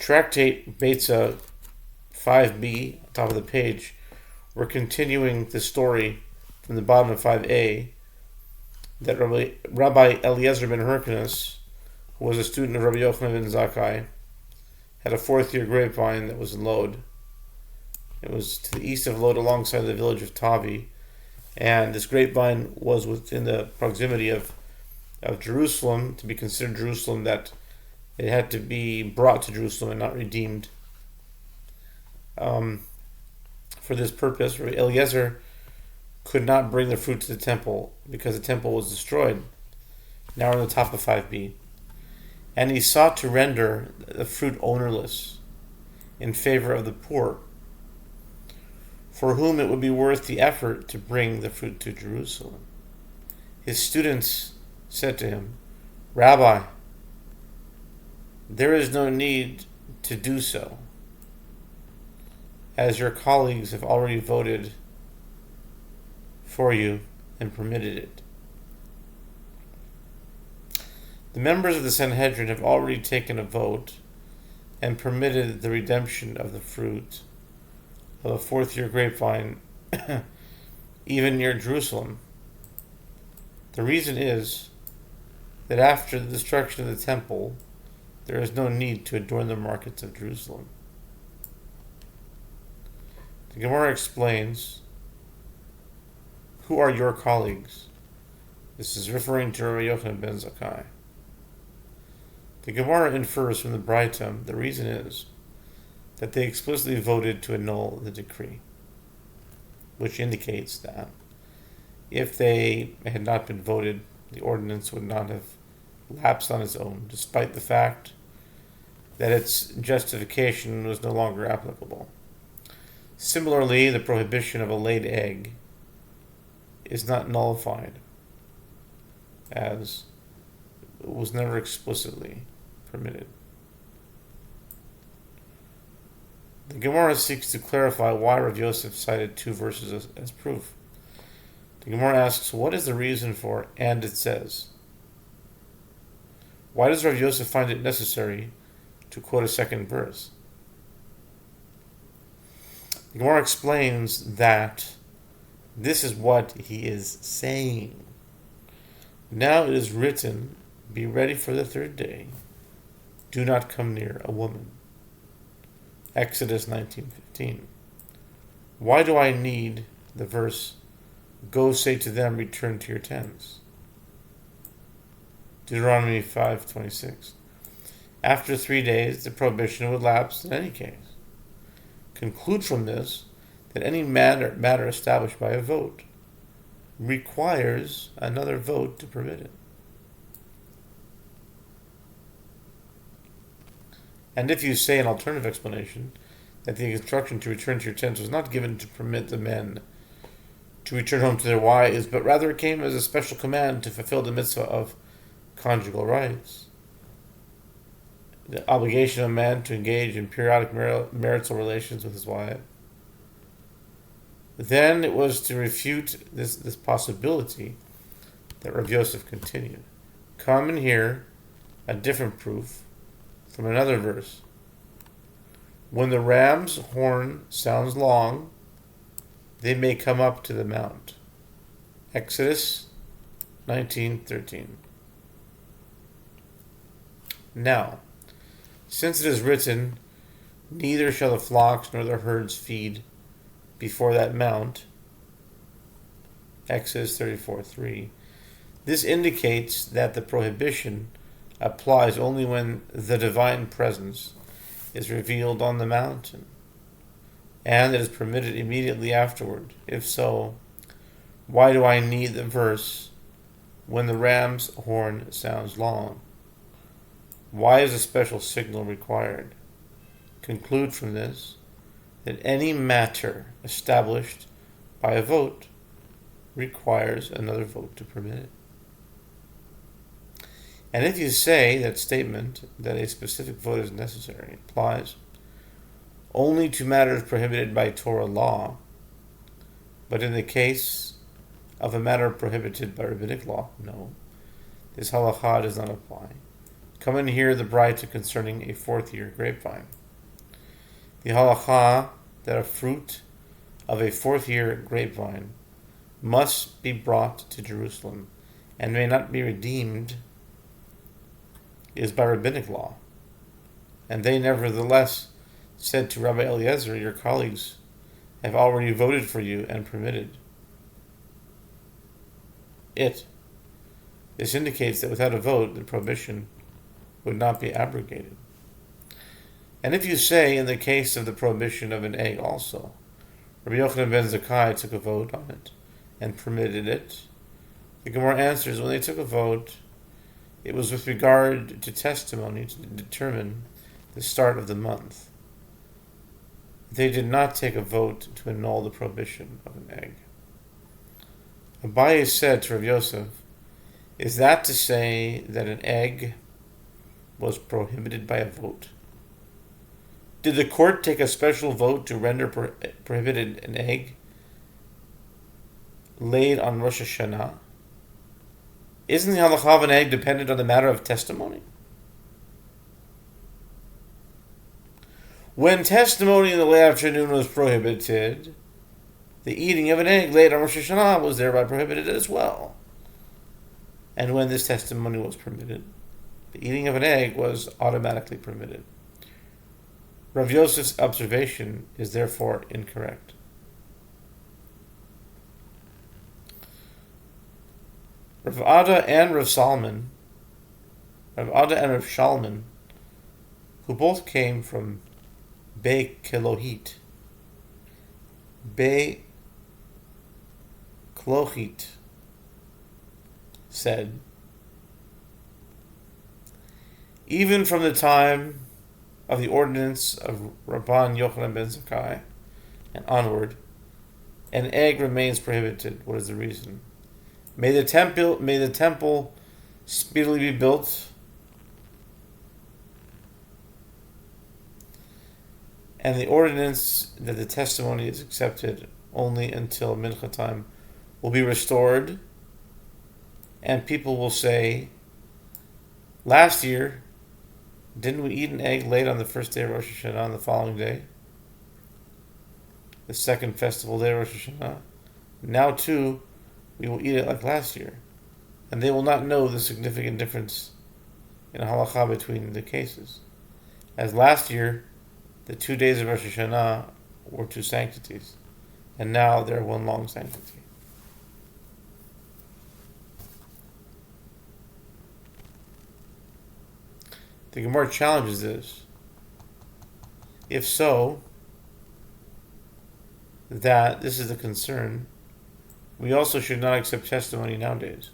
Tractate Beitzah 5b, top of the page, we're continuing the story from the bottom of 5a that Rabbi Eliezer ben Hyrcanus, who was a student of Rabbi Yochanan ben Zakkai, had a fourth-year grapevine that was in Lod. It was to the east of Lod alongside the village of Tavi, and this grapevine was within the proximity of Jerusalem, to be considered Jerusalem, that it had to be brought to Jerusalem and not redeemed. For this purpose, Rabbi Eliezer could not bring the fruit to the temple because the temple was destroyed. Now we're on the top of 5b. And he sought to render the fruit ownerless in favor of the poor, for whom it would be worth the effort to bring the fruit to Jerusalem. His students said to him, "Rabbi, there is no need to do so, as your colleagues have already voted for you and permitted it. The members of the Sanhedrin have already taken a vote and permitted the redemption of the fruit of a fourth-year grapevine even near Jerusalem. The reason is that after the destruction of the temple, there is no need to adorn the markets of Jerusalem." The Gemara explains, "Who are your colleagues?" This is referring to Rabbi Yochanan ben Zakkai. The Gemara infers from the Beitzah the reason is that they explicitly voted to annul the decree, which indicates that if they had not been voted, the ordinance would not have lapsed on its own, despite the fact that its justification was no longer applicable. Similarly, the prohibition of a laid egg is not nullified, as it was never explicitly permitted. The Gemara seeks to clarify why Rav Yosef cited two verses as proof. The Gemara asks, what is the reason for "and it says"? Why does Rav Yosef find it necessary to quote a second verse? The Gemara explains that this is what he is saying. Now it is written, "Be ready for the third day. Do not come near a woman." Exodus 19:15. Why do I need the verse, "Go say to them, return to your tents"? Deuteronomy 5:26. After 3 days, the prohibition would lapse in any case. Conclude from this that any matter established by a vote requires another vote to permit it. And if you say an alternative explanation, that the instruction to return to your tents was not given to permit the men to return home to their wives, but rather it came as a special command to fulfill the mitzvah of conjugal rights, the obligation of a man to engage in periodic marital relations with his wife, then it was to refute this possibility that Rav Yosef continued. Come and hear a different proof from another verse. When the ram's horn sounds long, they may come up to the mount. Exodus 19:13. Now, since it is written, "Neither shall the flocks nor the herds feed before that mount," Exodus 34:3, this indicates that the prohibition applies only when the divine presence is revealed on the mountain, and it is permitted immediately afterward. If so, why do I need the verse, "When the ram's horn sounds long"? Why is a special signal required? Conclude from this that any matter established by a vote requires another vote to permit it. And if you say that statement that a specific vote is necessary applies only to matters prohibited by Torah law, but in the case of a matter prohibited by rabbinic law, no, this halakha does not apply. Come and hear the Beitzah concerning a fourth-year grapevine. The halacha that a fruit of a fourth-year grapevine must be brought to Jerusalem and may not be redeemed is by rabbinic law. And they nevertheless said to Rabbi Eliezer, your colleagues have already voted for you and permitted it. This indicates that without a vote, the prohibition would not be abrogated. And if you say, in the case of the prohibition of an egg also, Rabbi Yochanan ben Zakkai took a vote on it and permitted it, the Gemara answers, when they took a vote, it was with regard to testimony to determine the start of the month. They did not take a vote to annul the prohibition of an egg. Abaye said to Rav Yosef, is that to say that an egg was prohibited by a vote? Did the court take a special vote to render prohibited an egg laid on Rosh Hashanah? Isn't the halacha of an egg dependent on the matter of testimony? When testimony in the late afternoon was prohibited, the eating of an egg laid on Rosh Hashanah was thereby prohibited as well. And when this testimony was permitted, the eating of an egg was automatically permitted. Rav Yosef's observation is therefore incorrect. Rav Ada and Rav Shalman, who both came from Beit Kelohit, said, even from the time of the ordinance of Rabban Yochanan ben Zakkai and onward, an egg remains prohibited. What is the reason? May the temple speedily be built, and the ordinance that the testimony is accepted only until mincha time will be restored, and people will say, last year, didn't we eat an egg laid on the first day of Rosh Hashanah on the following day? The second festival day of Rosh Hashanah. Now too, we will eat it like last year. And they will not know the significant difference in halacha between the cases. As last year, the 2 days of Rosh Hashanah were two sanctities, and now they're one long sanctity. The Gemara challenges this. If so, that this is the concern, we also should not accept testimony nowadays.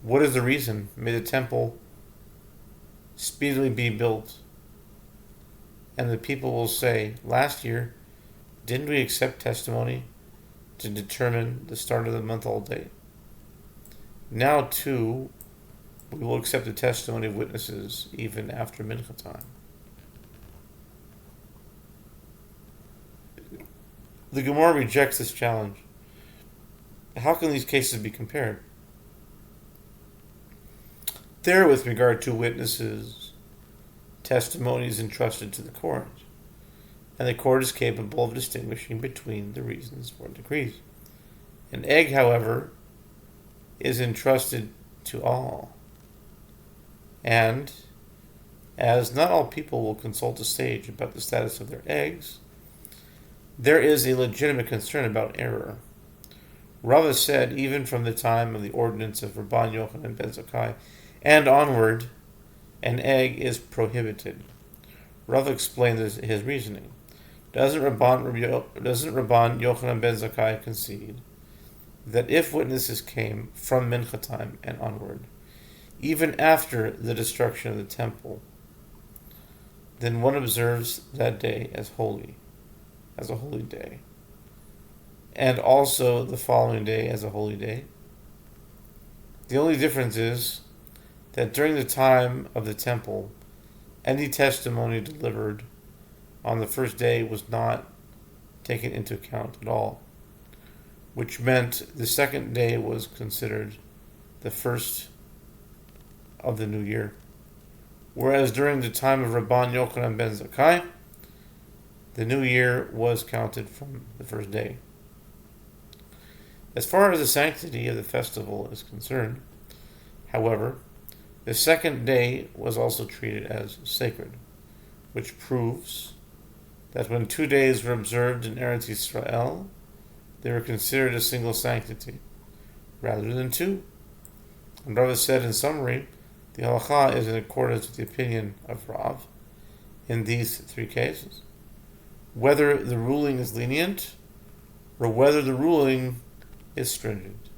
What is the reason? May the temple speedily be built, and the people will say, last year, didn't we accept testimony to determine the start of the month all day? Now too, we will accept the testimony of witnesses even after mincha time. The Gemara rejects this challenge. How can these cases be compared? There, with regard to witnesses, testimony is entrusted to the court, and the court is capable of distinguishing between the reasons for decrees. An egg, however, is entrusted to all. And, as not all people will consult a sage about the status of their eggs, there is a legitimate concern about error. Rava said, even from the time of the ordinance of Rabban Yochanan ben Zakkai and onward, an egg is prohibited. Rava explained his reasoning. Doesn't Rabban Yochanan ben Zakkai concede that if witnesses came from mincha time and onward, even after the destruction of the temple, then one observes that day as holy, as a holy day, and also the following day as a holy day? The only difference is that during the time of the temple, any testimony delivered on the first day was not taken into account at all, which meant the second day was considered the first of the new year, whereas during the time of Rabban Yochanan ben Zakkai, the new year was counted from the first day. As far as the sanctity of the festival is concerned, however, the second day was also treated as sacred, which proves that when 2 days were observed in Eretz Yisrael, they were considered a single sanctity, rather than two. And Rav said in summary, the halacha is in accordance with the opinion of Rav in these three cases. Whether the ruling is lenient, or whether the ruling is stringent.